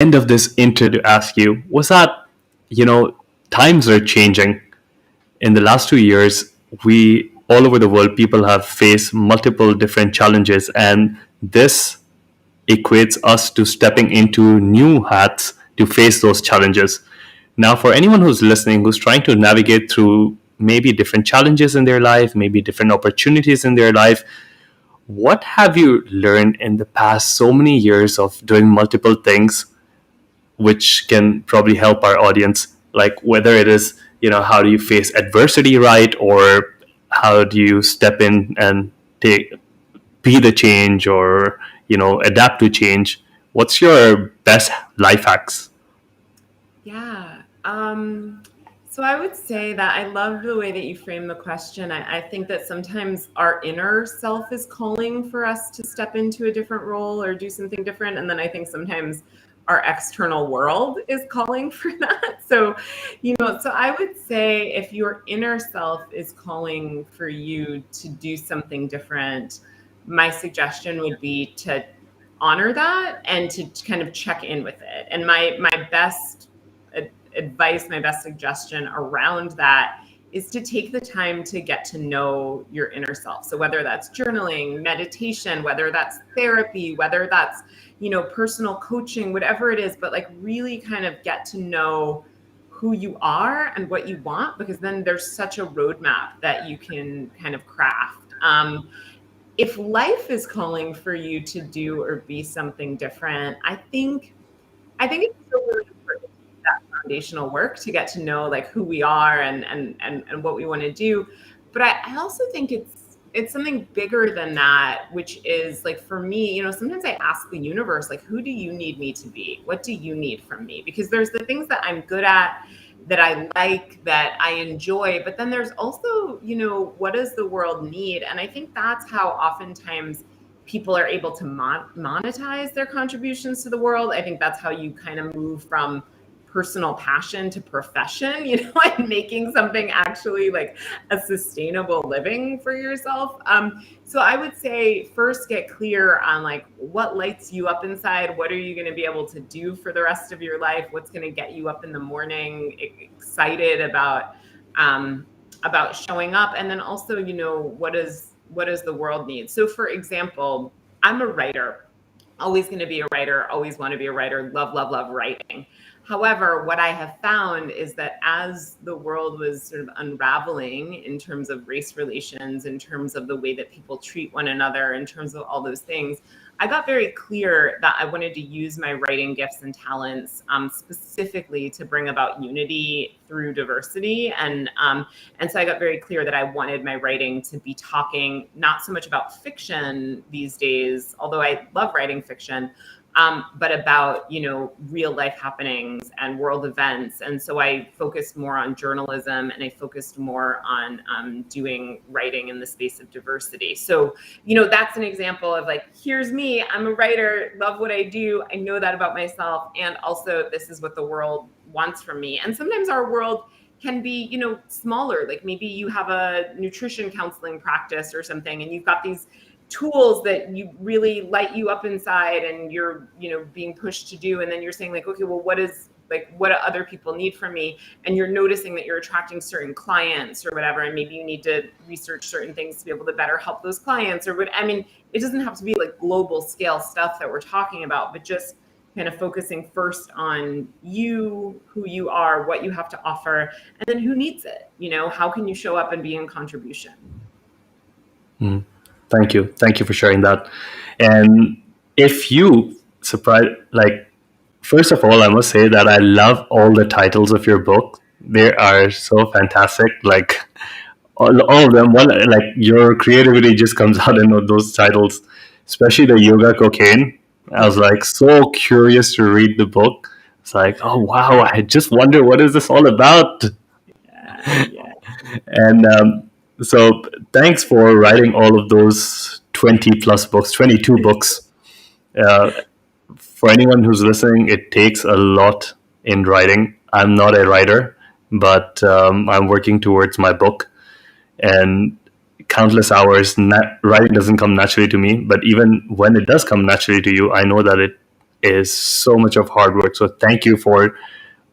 end of this intro to ask you was that, you know, times are changing. In the last 2 years, we all over the world, people have faced multiple different challenges, and this equates us to stepping into new hats to face those challenges. Now, for anyone who's listening, who's trying to navigate through maybe different challenges in their life, maybe different opportunities in their life, what have you learned in the past so many years of doing multiple things, which can probably help our audience? Like whether it is, how do you face adversity right, or how do you step in and take be the change, or adapt to change? What's your best life hacks? Yeah. So I would say that I love the way that you frame the question. I think that sometimes our inner self is calling for us to step into a different role or do something different. And then I think sometimes our external world is calling for that. So I would say if your inner self is calling for you to do something different, my suggestion would be to honor that and to kind of check in with it. And my best advice, my best suggestion around that is to take the time to get to know your inner self. So whether that's journaling, meditation, whether that's therapy, whether that's, personal coaching, whatever it is, but like really kind of get to know who you are and what you want, because then there's such a roadmap that you can kind of craft. If life is calling for you to do or be something different, I think it's still really important to do that foundational work to get to know like who we are and what we want to do. But I also think it's something bigger than that, which is like for me, sometimes I ask the universe, like, who do you need me to be? What do you need from me? Because there's the things that I'm good at, that I like, that I enjoy, but then there's also, what does the world need? And I think that's how oftentimes people are able to monetize their contributions to the world. I think that's how you kind of move from personal passion to profession, and making something actually like a sustainable living for yourself. So I would say first get clear on like what lights you up inside. What are you going to be able to do for the rest of your life? What's going to get you up in the morning, excited about showing up? And then also, what does the world need? So for example, I'm a writer, always going to be a writer, always want to be a writer, love writing. However, what I have found is that as the world was sort of unraveling in terms of race relations, in terms of the way that people treat one another, in terms of all those things, I got very clear that I wanted to use my writing gifts and talents specifically to bring about unity through diversity. And so I got very clear that I wanted my writing to be talking not so much about fiction these days, although I love writing fiction, but about, real life happenings and world events. And so I focused more on journalism, and I focused more on doing writing in the space of diversity. So, that's an example of like, here's me, I'm a writer, love what I do, I know that about myself, and also this is what the world wants from me. And sometimes our world can be, smaller. Like maybe you have a nutrition counseling practice or something, and you've got these tools that you really light you up inside and you're, being pushed to do. And then you're saying like, okay, well, what do other people need from me? And you're noticing that you're attracting certain clients or whatever. And maybe you need to research certain things to be able to better help those clients or what. I mean, it doesn't have to be like global scale stuff that we're talking about, but just kind of focusing first on you, who you are, what you have to offer, and then who needs it? How can you show up and be in contribution? Mm. Thank you. Thank you for sharing that. And if you surprise, like, first of all, I must say that I love all the titles of your book. They are so fantastic. Like all of them, one, like your creativity just comes out in those titles, especially the yoga cocaine. I was like so curious to read the book. It's like, oh wow, I just wonder what is this all about. Yeah. And so thanks for writing all of those 20 plus books, 22 books. Uh, for anyone who's listening, it takes a lot in writing. I'm not a writer, but I'm working towards my book, and countless hours. Writing doesn't come naturally to me, but even when it does come naturally to you, I know that is so much of hard work. So thank you for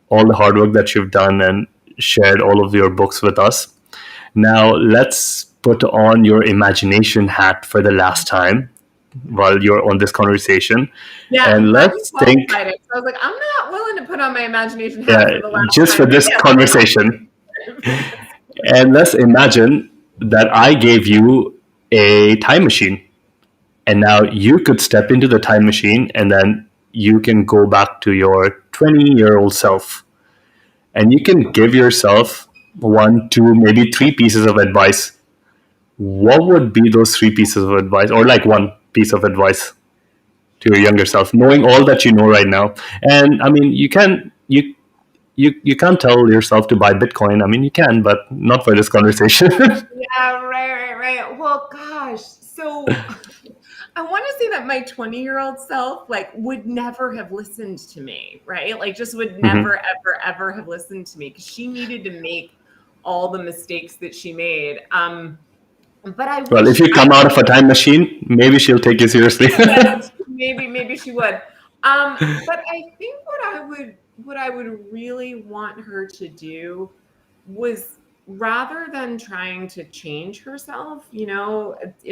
all the hard work that you've done and shared all of your books with us. Now, let's put on your imagination hat for the last time while you're on this conversation. Yeah, I'm And glad you let's think, qualified it. So I was like, I'm not willing to put on my imagination hat yeah, for the last just for time, but this yeah, conversation, let's and let's imagine that I gave you a time machine. And now you could step into the time machine and then you can go back to your 20-year-old self. And you can give yourself one, two, maybe three pieces of advice. What would be those three pieces of advice, or like one piece of advice to your younger self, knowing all that you know right now? And I mean, you can't tell yourself to buy Bitcoin. I mean, you can, but not for this conversation. Yeah, right. Well, gosh. So I want to say that my 20-year-old self like would never have listened to me, right? Like just would Mhm. never ever have listened to me because she needed to make all the mistakes that she made. But I Well, wish if you I come out of a time machine, maybe she'll take you seriously. maybe she would. But I think what I would really want her to do was rather than trying to change herself, in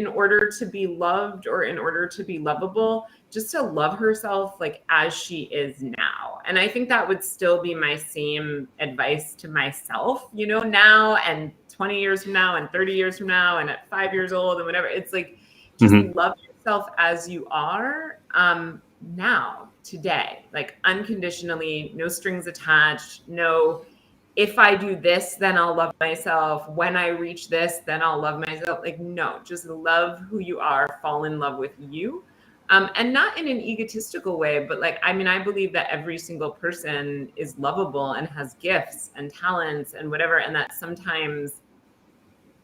order to be loved or in order to be lovable, just to love herself like as she is now. And I think that would still be my same advice to myself, now and 20 years from now and 30 years from now and at 5 years old and whatever. It's like just Mhm. love yourself as you are, now, today, like unconditionally, no strings attached, no if I do this, then I'll love myself. When I reach this, then I'll love myself. Like, no, just love who you are, fall in love with you. And not in an egotistical way, but like, I mean, I believe that every single person is lovable and has gifts and talents and whatever. And that sometimes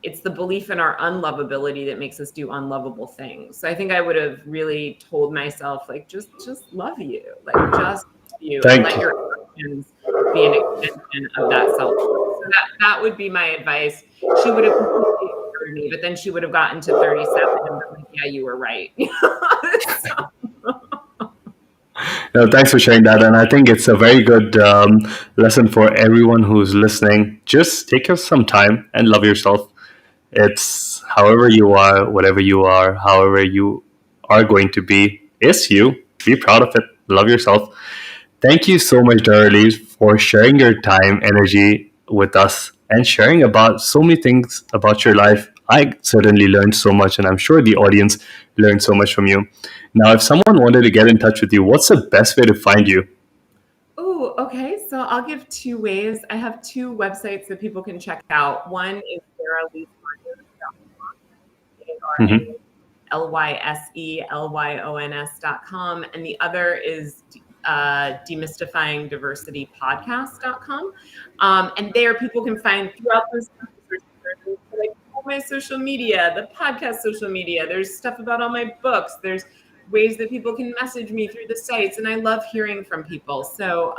it's the belief in our unlovability that makes us do unlovable things. So I think I would have really told myself, like, just love you, like just love you, and Thank let your you. actions be an extension of that self. So that would be my advice. She would have completely ignored me, but then she would have gotten to 37 and been like, yeah, you were right. So, No, thanks for sharing that. And I think it's a very good lesson for everyone who's listening. Just take some time and love yourself. It's however you are, whatever you are, however you are going to be, is you. Be proud of it. Love yourself. Thank you so much, Daralyse, for sharing your time, energy with us and sharing about so many things about your life. I certainly learned so much, and I'm sure the audience learned so much from you. Now, if someone wanted to get in touch with you, what's the best way to find you? oh, okay. So I'll give two ways. I have two websites that people can check out. One is daralyselyon.com, Hmm. DARALYSELYONS.com, and the other is demystifyingdiversitypodcast.com. And there people can find throughout those like all my social media, the podcast social media. There's stuff about all my books. There's ways that people can message me through the sites, and I love hearing from people. So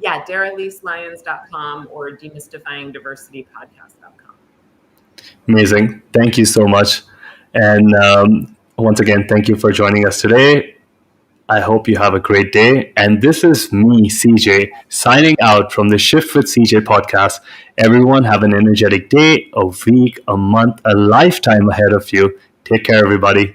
yeah, DaralyseLyons.com or demystifyingdiversitypodcast.com. Amazing. Thank you so much. And once again, thank you for joining us today. I hope you have a great day. And this is me, CJ, signing out from the Shift with CJ podcast. Everyone have an energetic day, a week, a month, a lifetime ahead of you. Take care, everybody.